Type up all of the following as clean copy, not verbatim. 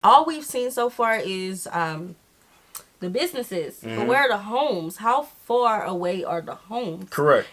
All we've seen so far is the businesses. But where are the homes? How far away are the homes? Correct.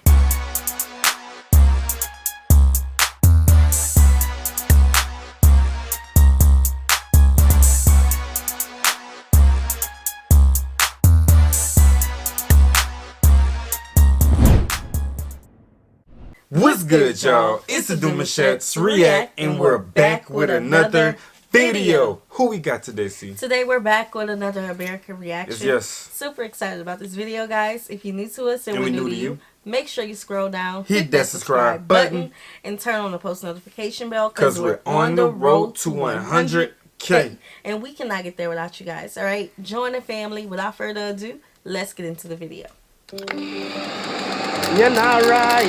What's good, y'all? It's the Demouchet REACT, and we're back with another video. Who we got today, C? Today we're back with another American reaction. Yes. Super excited about this video, guys. If you're new to us and we're new to you, make sure you scroll down, hit that subscribe button, and turn on the post notification bell because we're on the road to 100K. And we cannot get there without you guys. All right, join the family. Without further ado, let's get into the video. General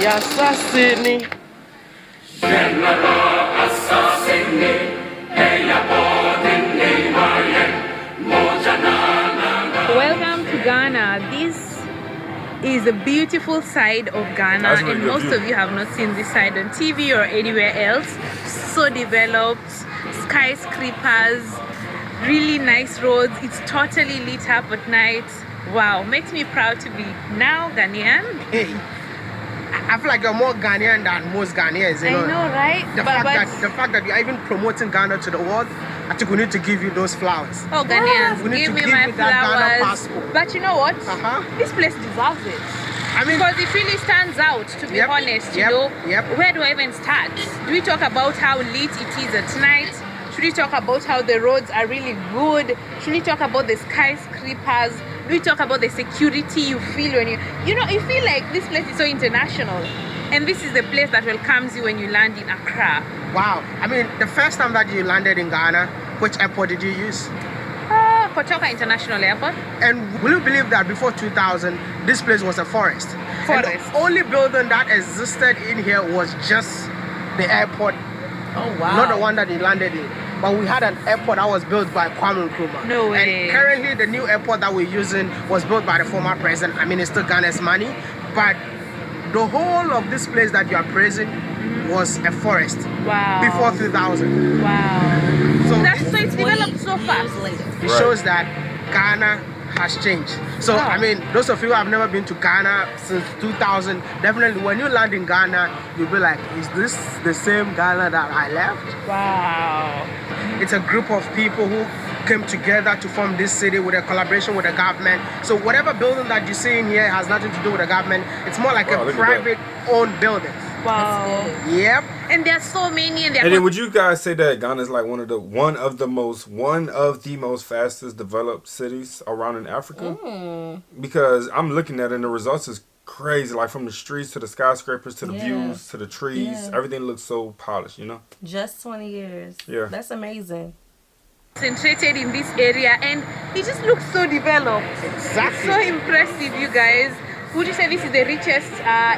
assassini. Welcome to Ghana. This is a beautiful side of Ghana, and most of you have not seen this side on TV or anywhere else. So developed, skyscrapers, really nice roads. It's totally lit up at night. Wow, makes me proud to be now Ghanaian. Hey, I feel like you're more Ghanaian than most Ghanaians. You know? I know, right? The fact that you're even promoting Ghana to the world, I think we need to give you those flowers. Oh, Ghanaians, we need give to me give my you that Ghana flowers. passport. But you know what? This place deserves it. I mean, because it really stands out, to be honest. You know, where do I even start? Do we talk about how lit it is at night? Should we talk about how the roads are really good? Should we talk about the skyscrapers? Do we talk about the security you feel when you know, you feel like this place is so international, and this is the place that welcomes you when you land in Accra. Wow. I mean, the first time that you landed in Ghana, which airport did you use? Kotoka International Airport. And will you believe that before 2000, this place was a forest? And the only building that existed in here was just the airport. Oh, wow. Not the one that you landed in. But we had an airport that was built by Kwame Nkrumah. No way. And currently the new airport that we're using was built by the former president. I mean, it's still Ghana's money. But the whole of this place that you are praising was a forest. Wow. Before 2000. Wow. So it's developed so fast. It shows that Ghana has changed. So, I mean, those of you who have never been to Ghana since 2000, definitely when you land in Ghana, you'll be like, is this the same Ghana that I left? Wow. It's a group of people who came together to form this city with a collaboration with the government. So whatever building that you see in here has nothing to do with the government. It's more like a private owned building. Wow. Yep. And there's so many, and then would you guys say that Ghana is like one of the most fastest developed cities around in Africa? Because I'm looking at it and the results is crazy. Like from the streets to the skyscrapers to the views to the trees, everything looks so polished, you know? Just 20 years. Yeah. That's amazing. Concentrated in this area, and it just looks so developed. Exactly. So impressive, you guys. Would you say this is the richest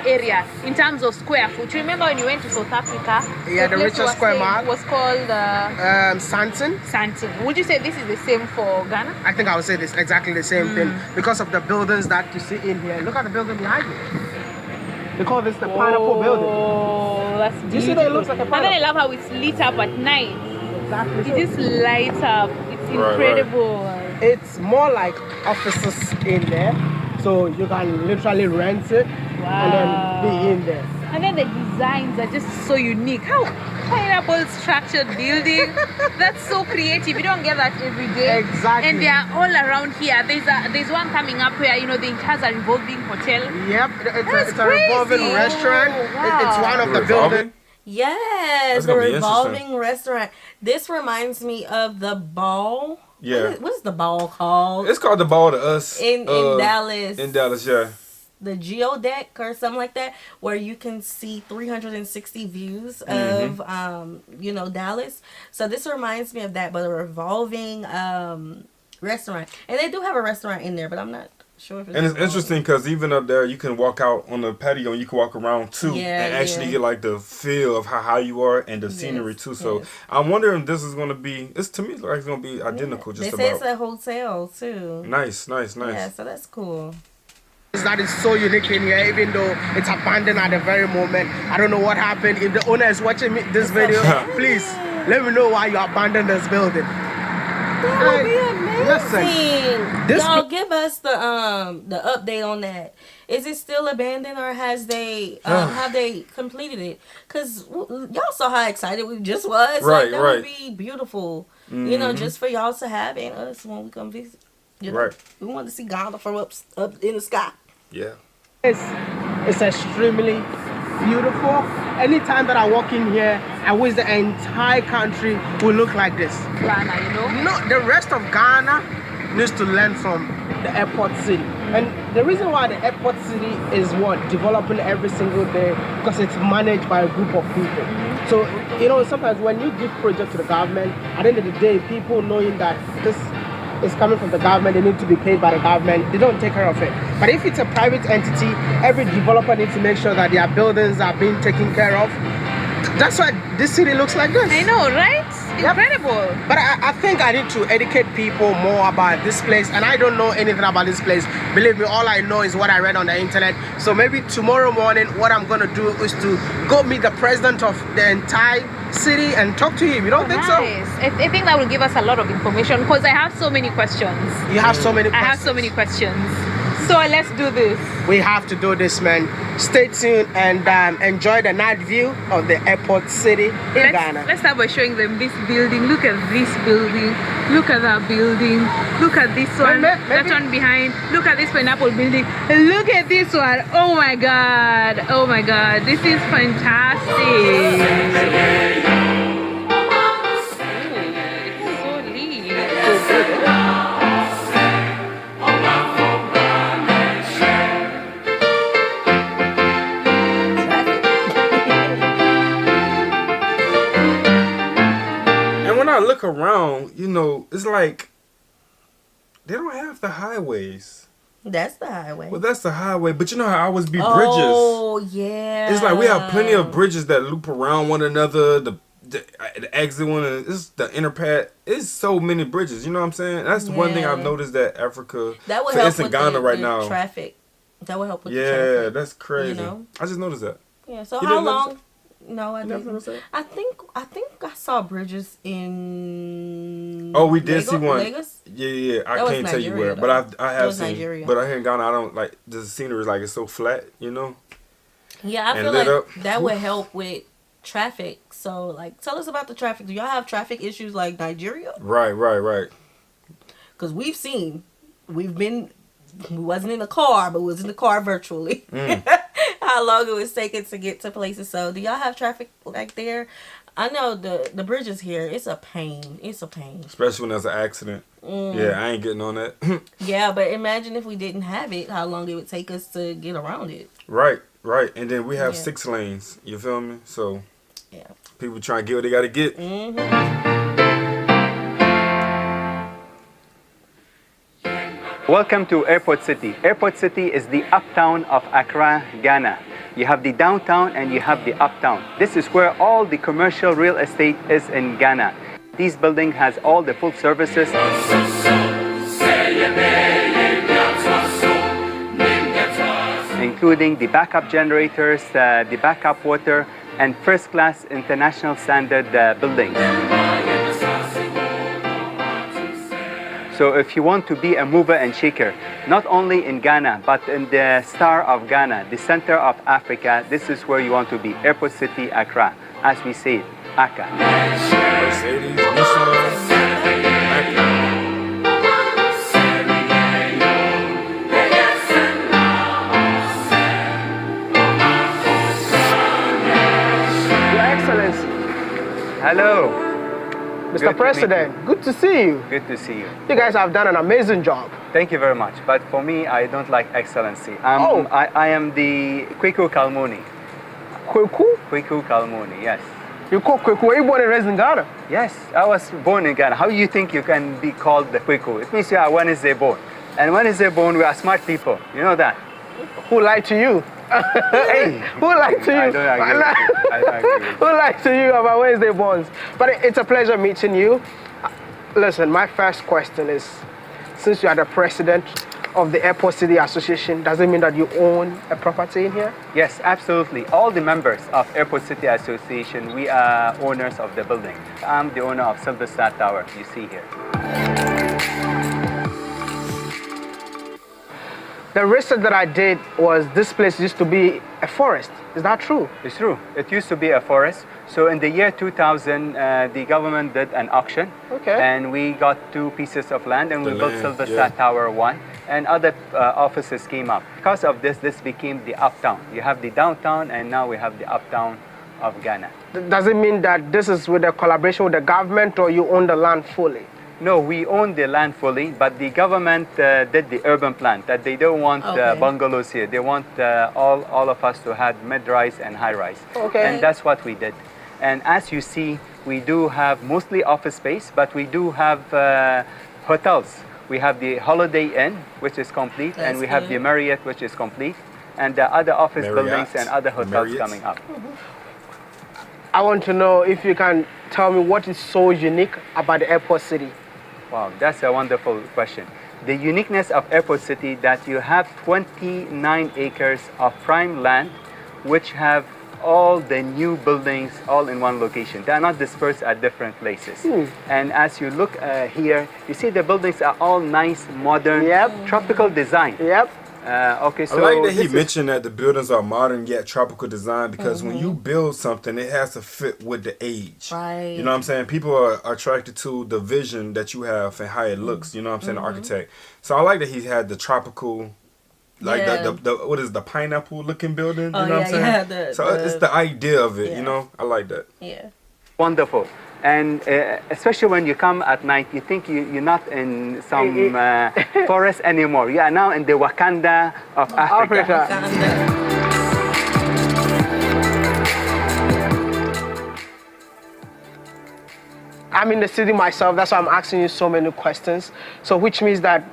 area in terms of square foot? Remember when you went to South Africa? Yeah, the richest square mile was called Santon. Santon. Would you say this is the same for Ghana? I think I would say this exactly the same thing because of the buildings that you see in here. Look at the building behind you. They call this the pineapple building. Oh, that's beautiful. You see that it looks like a pineapple. And then I love how it's lit up at night. Exactly. It just lights up. It's incredible. It's more like offices in there. So you can literally rent it and then be in there. And then the designs are just so unique. How pineapple structured building? That's so creative. You don't get that every day. Exactly. And they are all around here. There's one coming up where, you know, it has a revolving hotel. Yep, it's a revolving restaurant. Wow. It's one of the buildings. Yes, the revolving restaurant. This reminds me of the ball. Yeah. What is the ball called? It's called the Ball to Us. In Dallas. In Dallas, yeah. The Geodeck or something like that, where you can see 360 views of, you know, Dallas. So this reminds me of that, but a revolving restaurant. And they do have a restaurant in there, but I'm not sure if it's... And it's interesting because even up there, you can walk out on the patio and you can walk around too and actually get like the feel of how high you are and the scenery too. So I'm wondering if this is going to be, to me, like it's going to be identical just they say it's a hotel too. Nice. Yeah, so that's cool. That is so unique in here, even though it's abandoned at the very moment. I don't know what happened. If the owner is watching this video, please let me know why you abandoned this building. That would be amazing. Listen, Y'all give us the update on that. Is it still abandoned or has they have they completed it? Cause y'all saw how excited we just was. Right, like, that would be beautiful. You know, just for y'all to have and us when we come visit. You know, we want to see Ghana from up in the sky. Yeah. It's extremely beautiful. Anytime that I walk in here, I wish the entire country would look like this. Ghana, you know? No, the rest of Ghana needs to learn from the airport city. And the reason why the airport city is developing every single day, because it's managed by a group of people. So, you know, sometimes when you give projects to the government, at the end of the day, people knowing that this is coming from the government, they need to be paid by the government, they don't take care of it. But if it's a private entity, every developer needs to make sure that their buildings are being taken care of. That's why this city looks like this. I know, right? Incredible. But I think I need to educate people more about this place, and I don't know anything about this place. Believe me, all I know is what I read on the internet. So maybe tomorrow morning, what I'm gonna do is to go meet the president of the entire city and talk to him. You don't think so? I think that will give us a lot of information because I have so many questions. You have so many questions. I have so many questions. So let's do this. We have to do this, man. Stay tuned and enjoy the night view of the airport city in Ghana. Let's start by showing them this building. Look at this building. Look at that building. Look at this one. That one behind. Look at this pineapple building. Look at this one. Oh my God. Oh my God. This is fantastic. Look around, you know, it's like they don't have the highways. That's the highway. Well, that's the highway, but you know how I always be bridges. Oh yeah. It's like we have plenty of bridges that loop around one another. The exit one, it's the inner pad. It's so many bridges. You know what I'm saying? That's one thing I've noticed that Africa. That would help with Ghana right the now. Traffic. That would help with the traffic. Yeah, that's crazy. You know? I just noticed that. Yeah. So how long? No, I didn't. I think I saw bridges in. Oh, we did Lagos? see one. Lagos? Yeah. I can't tell you where, but I have seen. Nigeria. But here in Ghana, I don't like the scenery is like it's so flat, you know. Yeah, I feel like that would help with traffic. So, like, tell us about the traffic. Do y'all have traffic issues like Nigeria? Right. Because we wasn't in a car, but was in the car virtually. How long it was taking to get to places. So, do y'all have traffic like there? I know the bridges here, it's a pain. It's a pain. Especially when there's an accident. Yeah, I ain't getting on that. Yeah, but imagine if we didn't have it, how long it would take us to get around it. Right. And then we have 6 lanes. You feel me? So, people trying to get what they got to get. Welcome to Airport City. Airport City is the uptown of Accra, Ghana. You have the downtown and you have the uptown. This is where all the commercial real estate is in Ghana. This building has all the full services, including the backup generators, the backup water, and first-class international standard buildings. So if you want to be a mover and shaker, not only in Ghana, but in the star of Ghana, the center of Africa, this is where you want to be. Airport City, Accra. As we say it, Accra. Mercedes, Nissan, Your Excellency. Hello. Mr. President, good to see you. Good to see you. You guys have done an amazing job. Thank you very much. But for me, I don't like excellency. I am the Kweku Kalmuni. Kweku? Kweku Kalmuni, yes. You call Kweku? Were you born and raised in Ghana? Yes, I was born in Ghana. How do you think you can be called the Kweku? It means you are when is they born. And when is they born, we are smart people. You know that. Who lied to you? Hey, who lied to you? I don't agree with you. I don't agree with you. Who lied to you about Wednesday bonds? But it's a pleasure meeting you. Listen, my first question is, since you are the president of the Airport City Association, does it mean that you own a property in here? Yes, absolutely. All the members of Airport City Association, we are owners of the building. I'm the owner of Silver Star Tower, you see here. The research that I did was this place used to be a forest. Is that true? It's true. It used to be a forest. So in the year 2000, the government did an auction. Okay. And we got 2 pieces of land and we built Silverstone Tower 1. And other offices came up. Because of this, this became the uptown. You have the downtown and now we have the uptown of Ghana. Does it mean that this is with a collaboration with the government or you own the land fully? No, we own the land fully, but the government did the urban plan that they don't want bungalows here. They want all of us to have mid-rise and high-rise. Okay. And that's what we did. And as you see, we do have mostly office space, but we do have hotels. We have the Holiday Inn, which is complete, and we have the Marriott, which is complete, and the other office buildings and other hotels coming up. I want to know if you can tell me what is so unique about the airport city. Wow, that's a wonderful question. The uniqueness of Airport City that you have 29 acres of prime land, which have all the new buildings all in one location. They are not dispersed at different places. And as you look here, you see the buildings are all nice, modern, tropical design. Okay, so I like that he mentioned that the buildings are modern yet tropical design because when you build something, it has to fit with the age. Right. You know what I'm saying? People are attracted to the vision that you have and how it looks. You know what I'm saying? The architect. So I like that he had the tropical, like the what is the pineapple looking building? You know what I'm saying? So it's the idea of it. You know, I like that. Yeah. Wonderful. And especially when you come at night, you think you're not in some forest anymore. You are now in the Wakanda of Africa. I'm in the city myself, that's why I'm asking you so many questions. So which means that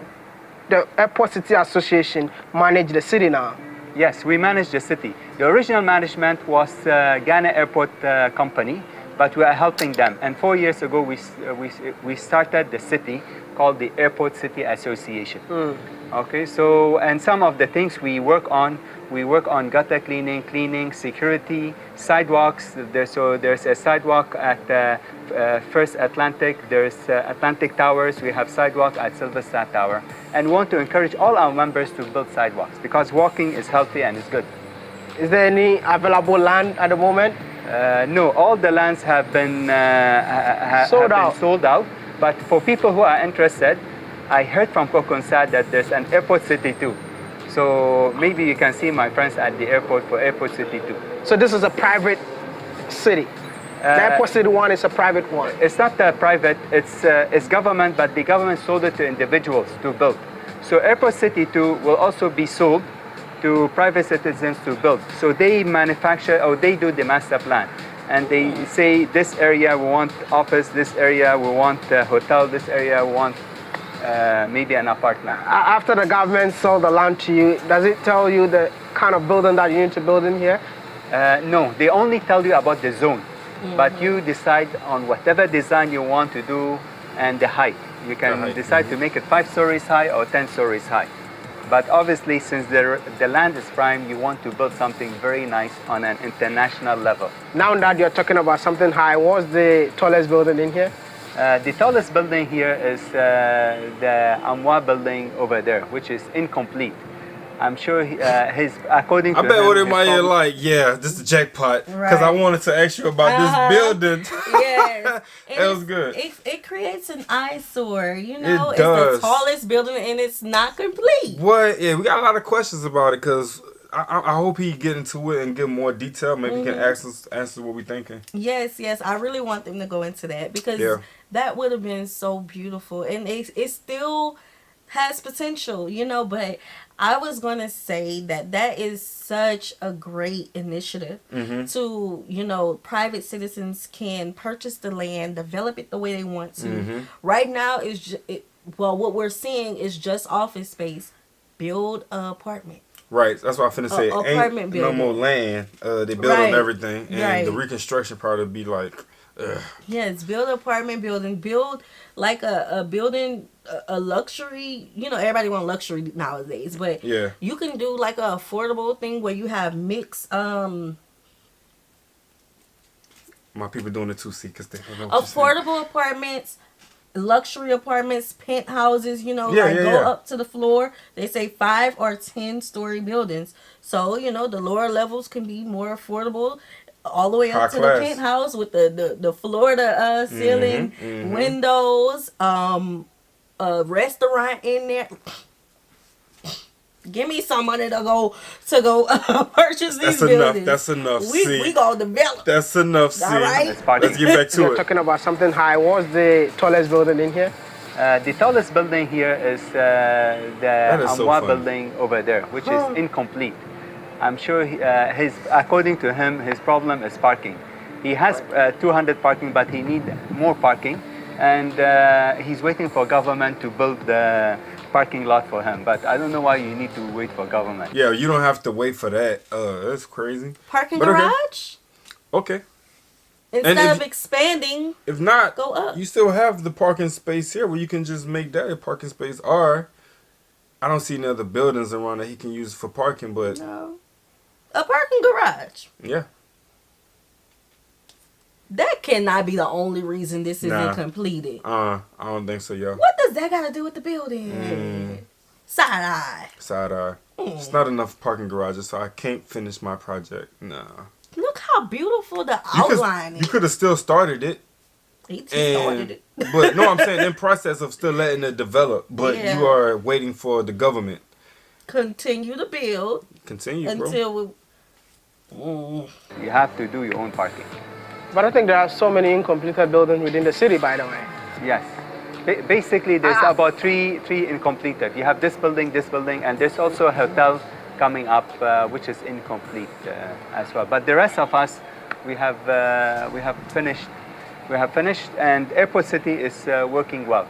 the Airport City Association manage the city now? Yes, we manage the city. The original management was Ghana Airport Company, but we are helping them. And 4 years ago, we started the city called the Airport City Association. Okay, so, and some of the things we work on gutter cleaning, security, sidewalks. There's a sidewalk at First Atlantic. There's Atlantic Towers. We have sidewalk at Silverstone Tower. And we want to encourage all our members to build sidewalks because walking is healthy and is good. Is there any available land at the moment? No, all the lands have been sold out. But for people who are interested, I heard from Kokonsad that there's an Airport City too. So maybe you can see my friends at the airport for Airport City too. So this is a private city? The Airport City one is a private one? It's not private, it's government, but the government sold it to individuals to build. So Airport City 2 will also be sold to private citizens to build. So they manufacture, or they do the master plan. And they say, this area we want office, this area we want hotel, this area we want maybe an apartment. After the government sold the land to you, does it tell you the kind of building that you need to build in here? No, they only tell you about the zone. But you decide on whatever design you want to do and the height. You can decide to make it 5 stories high or 10 stories high. But obviously, since the land is prime, you want to build something very nice on an international level. Now that you're talking about something high, what's the tallest building in here? The tallest building here is the Amwa building over there, which is incomplete. I'm sure according to I bet what it might be like, yeah, this is the jackpot. Because I wanted to ask you about this building. Yes. That was good. It creates an eyesore, you know. It does. It's the tallest building and it's not complete. What? Yeah, we got a lot of questions about it because I hope he get into it and give more detail. Maybe he can answer what we're thinking. Yes. I really want them to go into that because that would have been so beautiful. And it still has potential, you know, but I was going to say that is such a great initiative to, you know, private citizens can purchase the land, develop it the way they want to. Right now, what we're seeing is just office space. Build an apartment. Right, that's what I'm finna say. Ain't no more land. They build on everything. And the reconstruction part would be like, ugh. Yes, build an apartment building. Build like a building, a luxury. You know, everybody want luxury nowadays, but you can do like a affordable thing where you have mixed. My people doing it too, see, because they don't know what affordable apartments, luxury apartments, penthouses, you know, Yeah, like yeah, go yeah. up to the floor. They say 5 or 10-story buildings. So, you know, the lower levels can be more affordable. All the way High up to class. the penthouse with the floor to ceiling, windows, a restaurant in there. Give me some money to go purchase these That's enough. buildings. That's enough. We gonna develop. That's enough. See. All right. Let's get back to You're it. talking about something high. What's the tallest building in here? The tallest building here is the is so Amwa funny. building over there, which is incomplete. I'm sure according to him, his problem is parking. He has 200 parking, but he needs more parking, and he's waiting for government to build the parking lot for him. But I don't know why you need to wait for government. Yeah, you don't have to wait for that. That's crazy. Parking But okay. garage? Okay. Instead if- of expanding, If not, go up. you still have the parking space here where you can just make that a parking space. Or I don't see any other buildings around that he can use for parking, but No. A parking garage. yeah. That cannot be the only reason this isn't Nah. completed. I don't think so, yo. What does that got to do with the building? Side eye. Side eye. It's not enough parking garages, so I can't finish my project. Nah. Look how beautiful the outline You is. could have still started it. He started it. But no, I'm saying in process of still letting it develop. But Yeah. you are waiting for the government. Continue to build Continue, bro. until we. You have to do your own parking. But I think there are so many incompleted buildings within the city, by the way. Yes. Basically, there's about three incompleted. You have this building, and there's also a hotel coming up, which is incomplete as well. But the rest of us, we have finished. We have finished, and Airport City is working well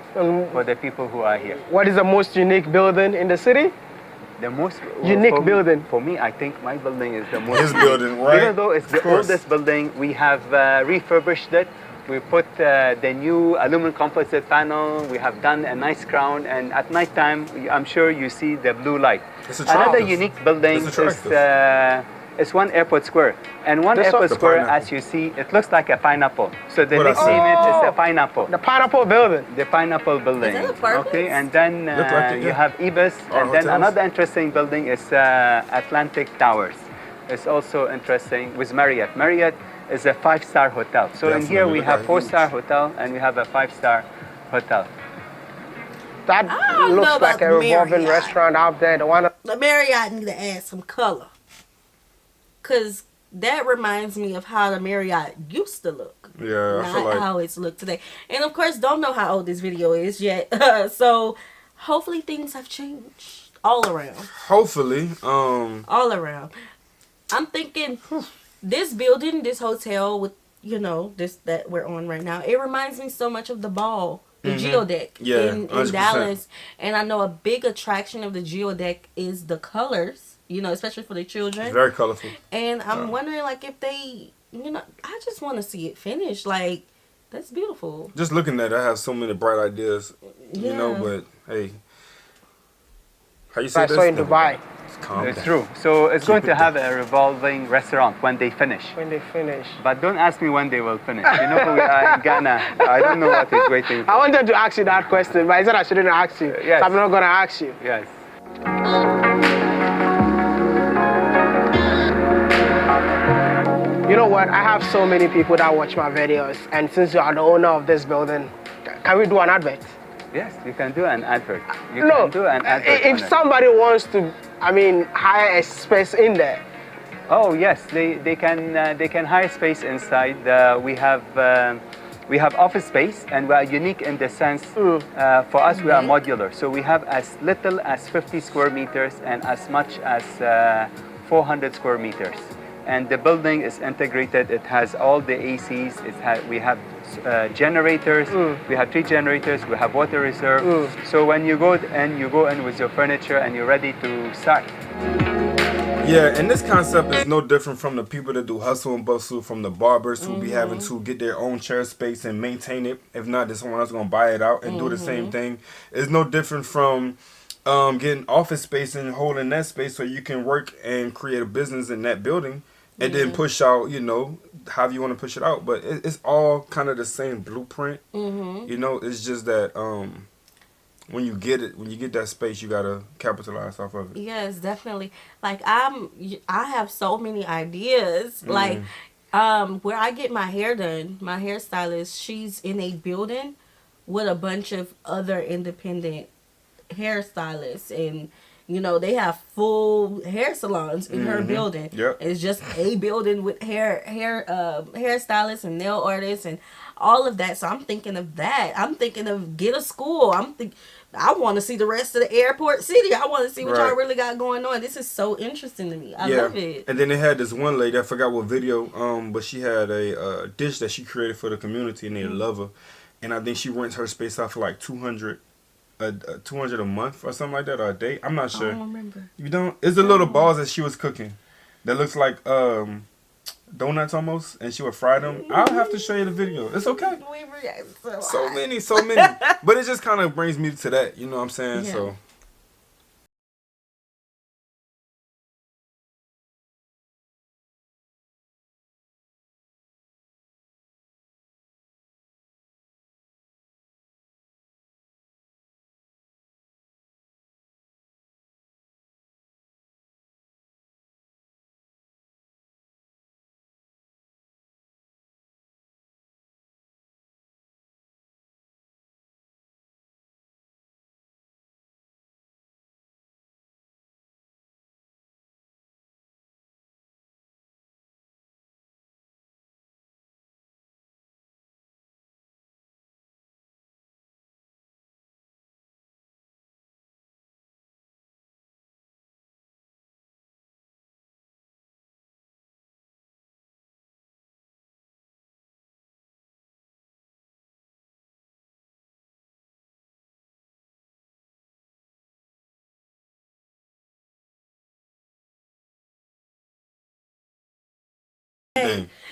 for the people who are here. What is the most unique building in the city? The most Unique for me- building. For me, I think my building is the most. His building, right? Even though it's the Of course. oldest building, we have refurbished it. We put the new aluminum composite panel. We have done a nice crown, and at night time, I'm sure you see the blue light. It's Another attractive. unique building It's attractive. is One Airport Square, and One This Airport the Square, pineapple. as you see, it looks like a pineapple. So the What I nickname see. is a pineapple. The Pineapple Building. The pineapple building. Is that a purpose? Okay, and then Look like it, you yeah. have Ibis, Our and then hotels. another interesting building is Atlantic Towers. It's also interesting with Marriott. Marriott is a 5-star hotel. So in here we Definitely. have Look 4-star hotel and we have a 5-star hotel. That I don't know looks like about a revolving Marriott. restaurant out there. The one. The Marriott need to add some color. Because that reminds me of how the Marriott used to look. Yeah, I feel Not like how it's looked today. And of course, don't know how old this video is yet. So hopefully things have changed all around. hopefully, All around. I'm thinking this building, this hotel with, you know, this that we're on right now, it reminds me so much of the ball, the geodeck Yeah, in 100%. Dallas. And I know a big attraction of the geodeck is the colors, you know, especially for the children. very colorful. And I'm wondering, like, if they, you know, I just want to see it finished. Like, that's beautiful. Just looking at it, I have so many bright ideas, you know. Yeah. But hey, how you say I this? saw in Dubai Calm It's down. true. So it's going it to down. have a revolving restaurant when they finish. when they finish. But don't ask me when they will finish. You know, we are in Ghana. I don't know what is waiting for. I wanted to ask you that question, but I said I shouldn't ask you. Yes. So I'm not gonna ask you. Yes. You know what? I have so many people that watch my videos, and since you are the owner of this building, can we do an advert? Yes, you can do an advert. You No. can do an advert. If on it. somebody wants to, hire a space in there. Oh yes, they can hire space inside. We have office space, and we are unique in the sense. For us, we are modular, so we have as little as 50 square meters and as much as 400 square meters. And the building is integrated. It has all the ACs. We have generators. We have 3 generators. We have water reserve. So when you go in with your furniture and you're ready to start. Yeah, and this concept is no different from the people that do hustle and bustle, from the barbers who be having to get their own chair space and maintain it. If not, then someone else gonna buy it out and do the same thing. It's no different from getting office space and holding that space so you can work and create a business in that building. and then push out, you know, however you want to push it out. But it's all kind of the same blueprint. You know, it's just that when you get that space, you gotta capitalize off of it. Yes, definitely. Like I have so many ideas. Like where I get my hair done, my hairstylist, she's in a building with a bunch of other independent hairstylists, and you know they have full hair salons in her building. Yep. It's just a building with hairstylists and nail artists and all of that. So I'm thinking of that. I'm thinking of get a school. I want to see the rest of the airport city. I want to see what y'all really got going on. This is so interesting to me. I love it. And then they had this one lady, I forgot what video, but she had a dish that she created for the community, and they love her. And I think she rents her space out for like $200 a month or something like that, or a day. I'm not sure. I don't remember. You don't? It's the little balls that she was cooking that looks like donuts almost, and she would fry them. I'll have to show you the video. It's okay. So many. But it just kind of brings me to that, you know what I'm saying? Yeah. So.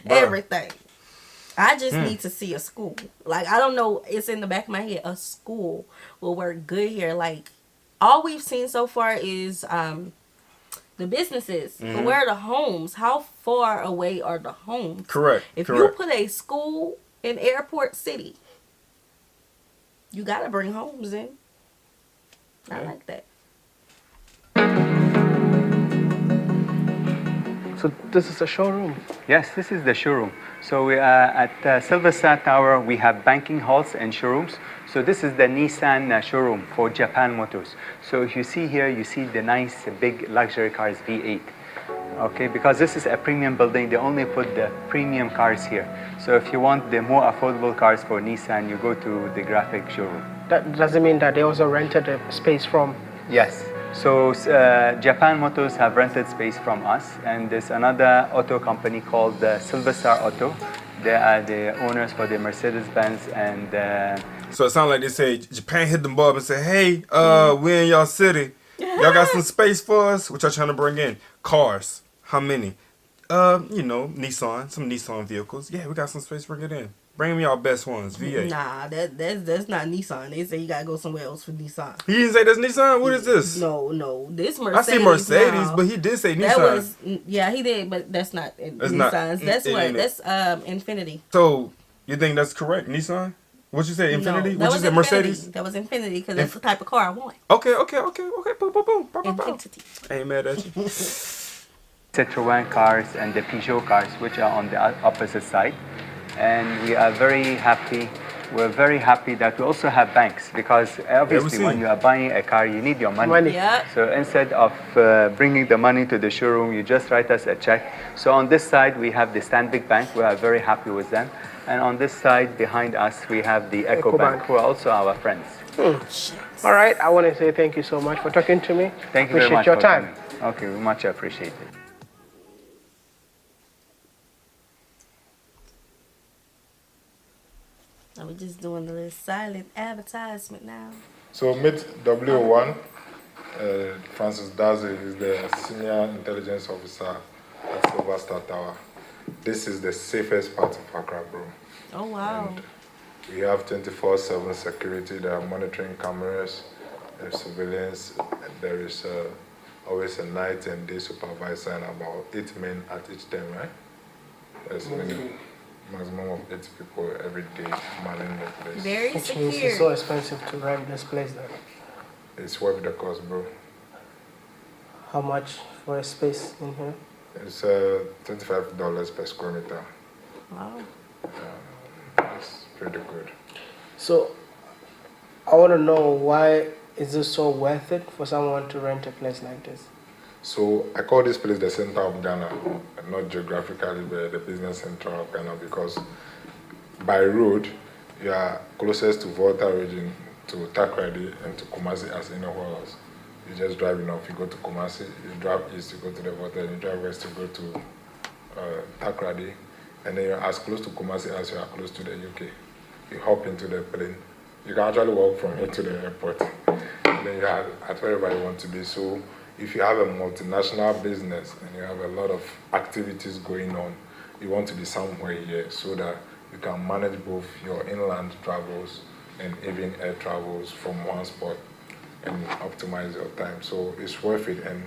Everything. I just need to see a school. Like, I don't know, it's in the back of my head. A school will work good here. Like, all we've seen so far is the businesses. But where are the homes? How far away are the homes? Correct. If you put a school in Airport City, you got to bring homes in. I like that. So this is a showroom. Yes, this is the showroom. So we, at Silver Star Tower, we have banking halls and showrooms. So this is the Nissan showroom for Japan Motors. So if you see here, you see the nice big luxury cars V8. Okay, because this is a premium building, they only put the premium cars here. So if you want the more affordable cars for Nissan, you go to the graphic showroom. That doesn't mean that they also rented a space from. Yes. So Japan Motors have rented space from us, and there's another auto company called Silver Star Auto. They are the owners for the Mercedes-Benz and... So it sounds like they say Japan hit them up and say, hey, we're in y'all city. Y'all got some space for us? What y'all trying to bring in? Cars. How many? You know, Nissan. Some Nissan vehicles. Yeah, we got some space. Bring it in. Bring me y'all best ones. V8. Nah, that's not Nissan. They say you gotta go somewhere else for Nissan. He didn't say that's Nissan? What is this? No. This Mercedes. I see Mercedes, now. but he did say Nissan. That was, yeah, he did, but that's not Nissan's. That's what? That's Infinity. So, you think that's correct? Nissan? What you say, Infinity? No, What you say, Mercedes? That was Infinity, because that's the type of car I want. Okay. Boom, boom, boom. Bow, bow, bow. Infinity. I ain't mad at you. Citroën cars and the Peugeot cars, which are on the opposite side. And we are very happy. We're very happy that we also have banks, because obviously when you are buying a car, you need your money. Yeah. So instead of bringing the money to the showroom, you just write us a check. So on this side, we have the Stanbic Bank. We are very happy with them. And on this side behind us, we have the EcoBank, who are also our friends. All right, I want to say thank you so much for talking to me. Thank you very much your time. Okay, we much appreciate it. We're just doing a little silent advertisement now. So meet W1. Francis Dazi is the Senior Intelligence Officer at Silver Star Tower. This is the safest part of Accra, bro. Oh, wow. And we have 24/7 security. There are monitoring cameras, there's surveillance, there is always a night and day supervisor and about 8 men at each time, right? That's maximum of 8 people every day manning the place. Very Which means secure. it's so expensive to rent this place then. It's worth the cost, bro. How much for a space in here? It's $25 per square meter. Wow. That's pretty good. So I want to know, why is it so worth it for someone to rent a place like this? So I call this place the center of Ghana, not geographically, but the business center of Ghana, because by road you are closest to Volta region, to Takoradi, and to Kumasi as anywhere else. You just drive enough, you go to Kumasi, you drive east, you go to the Volta, and you drive west, you go to Takoradi, and then you're as close to Kumasi as you are close to the UK. You hop into the plane. You can actually walk from here to the airport, and then you are at wherever you want to be. So if you have a multinational business and you have a lot of activities going on, you want to be somewhere here so that you can manage both your inland travels and even air travels from one spot and optimize your time. So it's worth it. And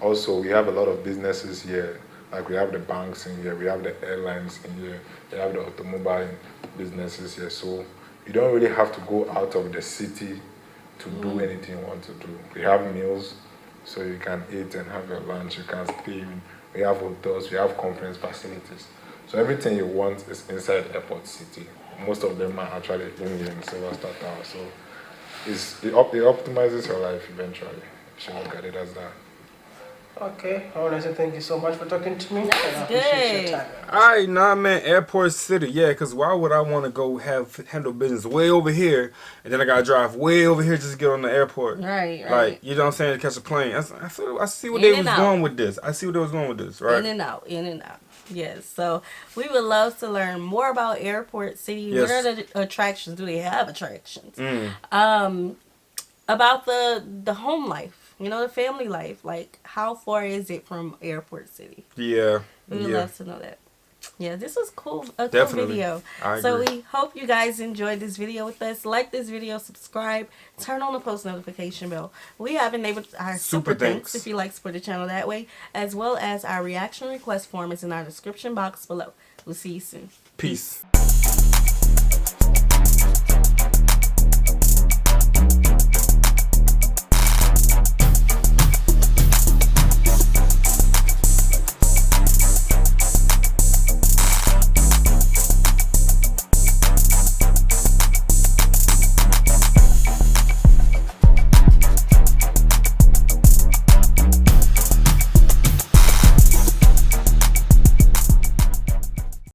also we have a lot of businesses here. Like we have the banks in here, we have the airlines in here, we have the automobile businesses here. So you don't really have to go out of the city to do anything you want to do. We have meals, so you can eat and have your lunch, you can stay. We have hotels, we have conference facilities. So everything you want is inside Airport City. Most of them are actually in here in Silver Star Tower. So it optimizes your life eventually. You should look at it as that. Okay, I want to say thank you so much for talking to me. That's and I appreciate good. your time. Alright, nah, man, Airport City, yeah, because why would I want to go handle business way over here, and then I got to drive way over here just to get on the airport? Right, right. Like, you know what I'm saying, to catch a plane. I see what In they and was out. going with this. I see what they was going with this, right? In and out, in and out. Yes. So we would love to learn more about Airport City. Yes. What are the attractions? Do they have attractions? About the home life. You know, the family life. Like, how far is it from Airport City? Yeah. We would Yeah. love to know that. Yeah, this was cool. A cool Definitely. video. I So agree. we hope you guys enjoyed this video with us. Like this video, subscribe, turn on the post notification bell. We have enabled our super thanks if you like to support the channel that way, as well as our reaction request form is in our description box below. We'll see you soon. Peace.